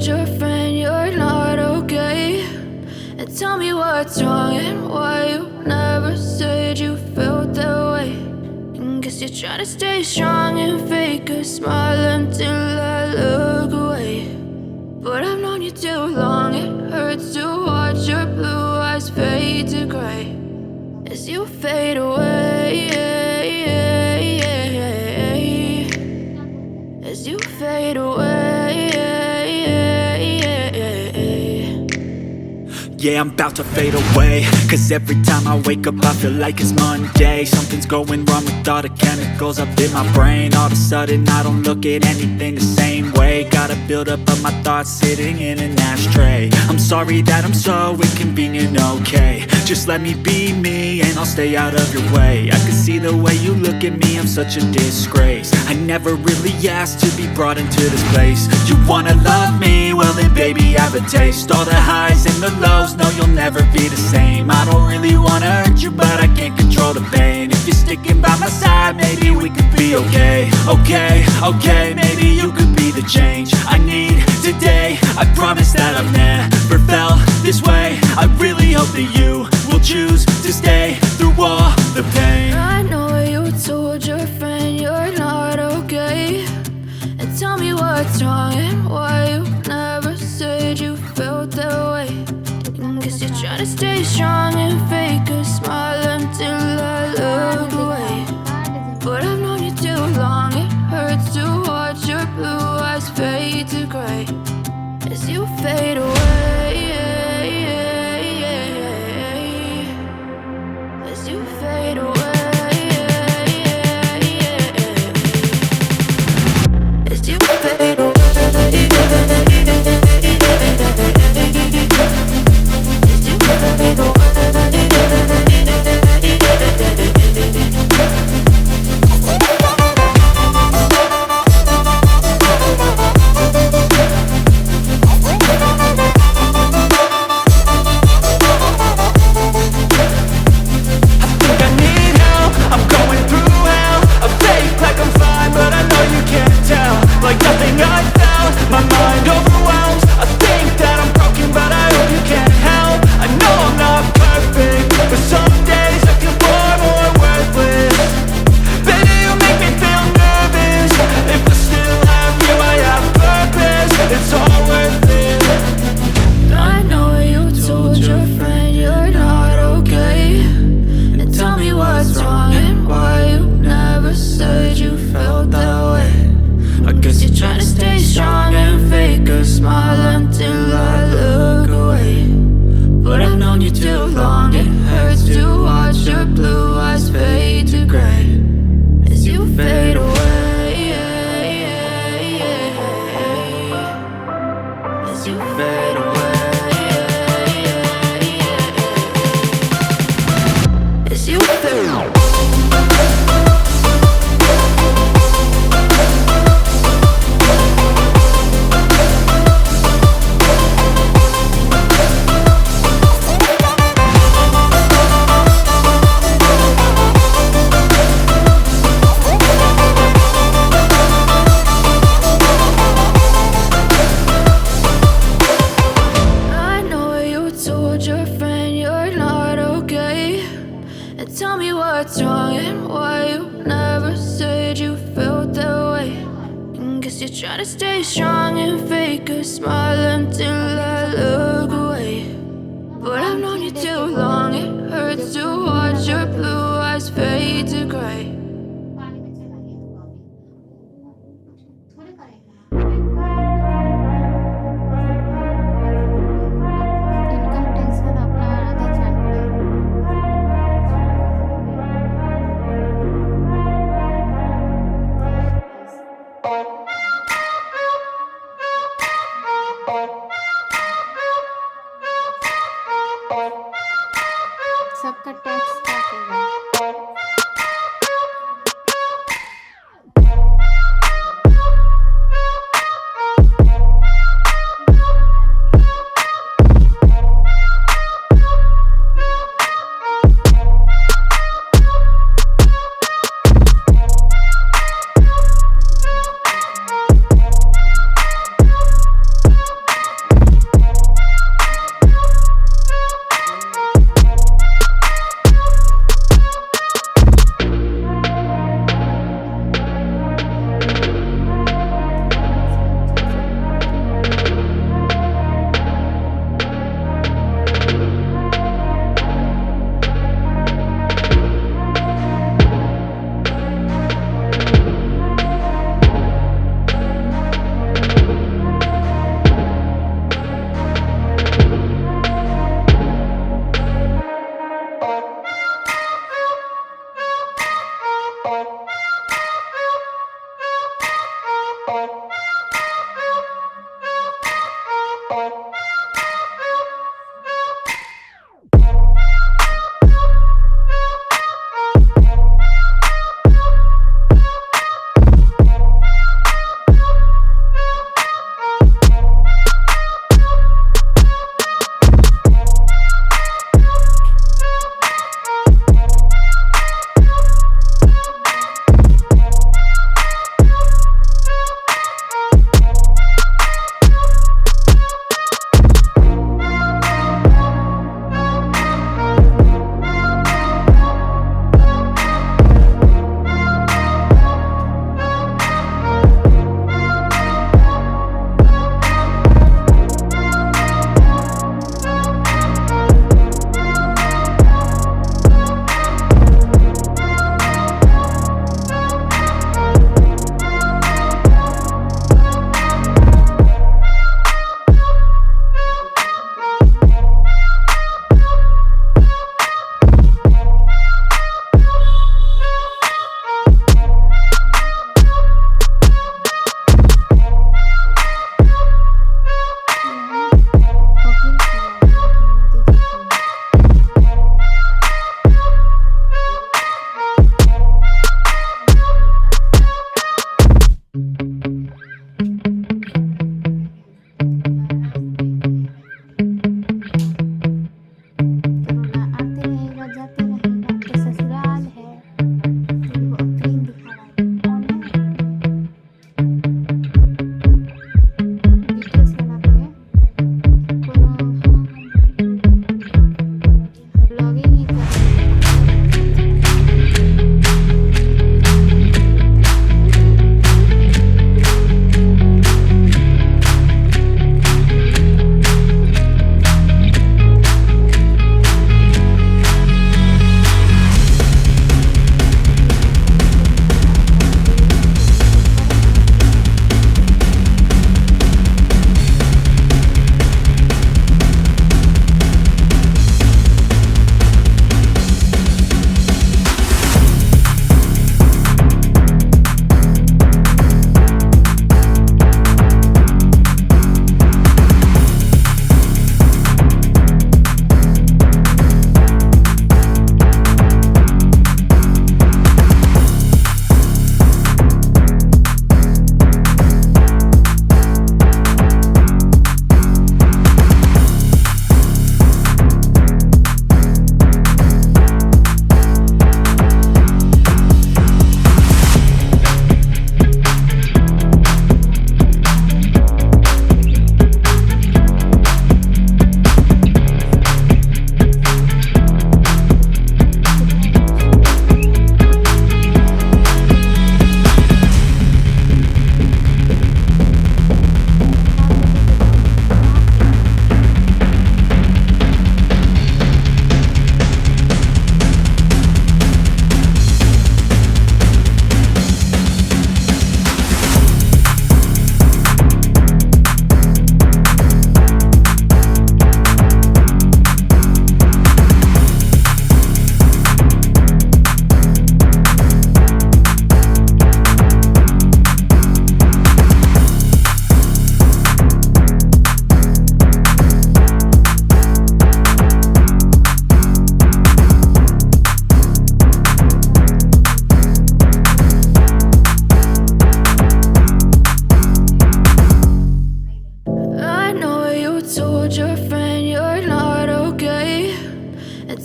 told your friend you're not okay? And tell me what's wrong and why you never said you felt that way. And guess you're trying to stay strong and fake a smile until I look away. But I've known you too long, it hurts to watch your blue eyes fade to gray as you fade away, as you fade away. Yeah, I'm about to fade away, cause every time I wake up I feel like it's Monday. Something's going wrong with all the chemicals up in my brain. All of a sudden I don't look at anything the same way. Got a buildup of my thoughts sitting in an ashtray. I'm sorry that I'm so inconvenient, okay? Just let me be me and I'll stay out of your way. I can see the way you look at me, I'm such a disgrace. I never really asked to be brought into this place. You wanna love me? Well then baby have a taste. All the highs and the lows, no, you'll never be the same. I don't really wanna hurt you, but I can't control the pain. If you're sticking by my side, maybe we could be okay. Okay, maybe you could be the change I need today. I promise that I've never felt this way. I really hope that you will choose to stay through all the pain. I know you told your friend you're not okay. And tell me what's wrong and why you never said you felt that way. Guess you're trying to stay strong and fake a smile until I look away. But I've known you too long, it hurts to watch your blue eyes fade to gray as you fade away, as you fade away, as you fade away. सबका tax काटेगा।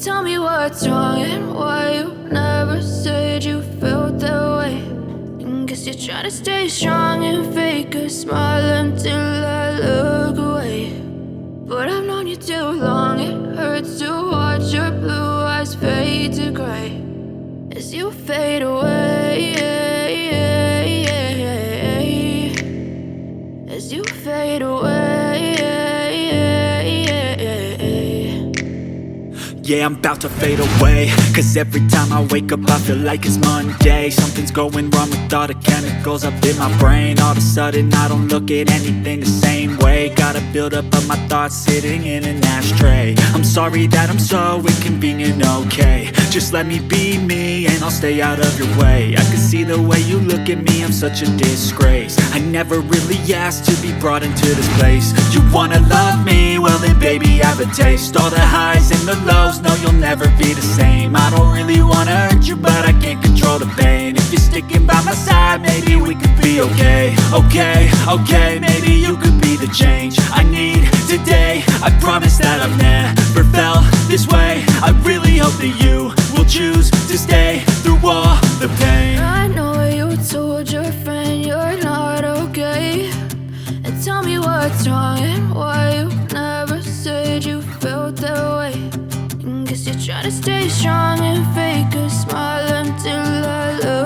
tell me what's wrong and why you never said you felt that way. And guess you're trying to stay strong and fake a smile until I look away. But I've known you too long, it hurts to watch your blue eyes fade to gray as you fade away, as you fade away. Yeah, I'm about to fade away, cause every time I wake up I feel like it's Monday. Something's going wrong with all the chemicals up in my brain. All of a sudden I don't look at anything the same way. Gotta build up of my thoughts sitting in an ashtray. I'm sorry that I'm so inconvenient, okay. Just let me be me and I'll stay out of your way. I can see the way you look at me, I'm such a disgrace. I never really asked to be brought into this place. You wanna love me? Well then baby have a taste. All the highs and the lows, no, you'll never be the same. I don't really wanna hurt you, but I can't control the pain. If you're sticking by my side, maybe we could be okay. Okay, maybe you could be the change I need today. I promise that I've never felt this way. I really hope that you will choose to stay through all the pain. I know you told your friend you're not okay, and tell me what's wrong and why you never said you felt that way. Guess you're trying to stay strong and fake a smile until I look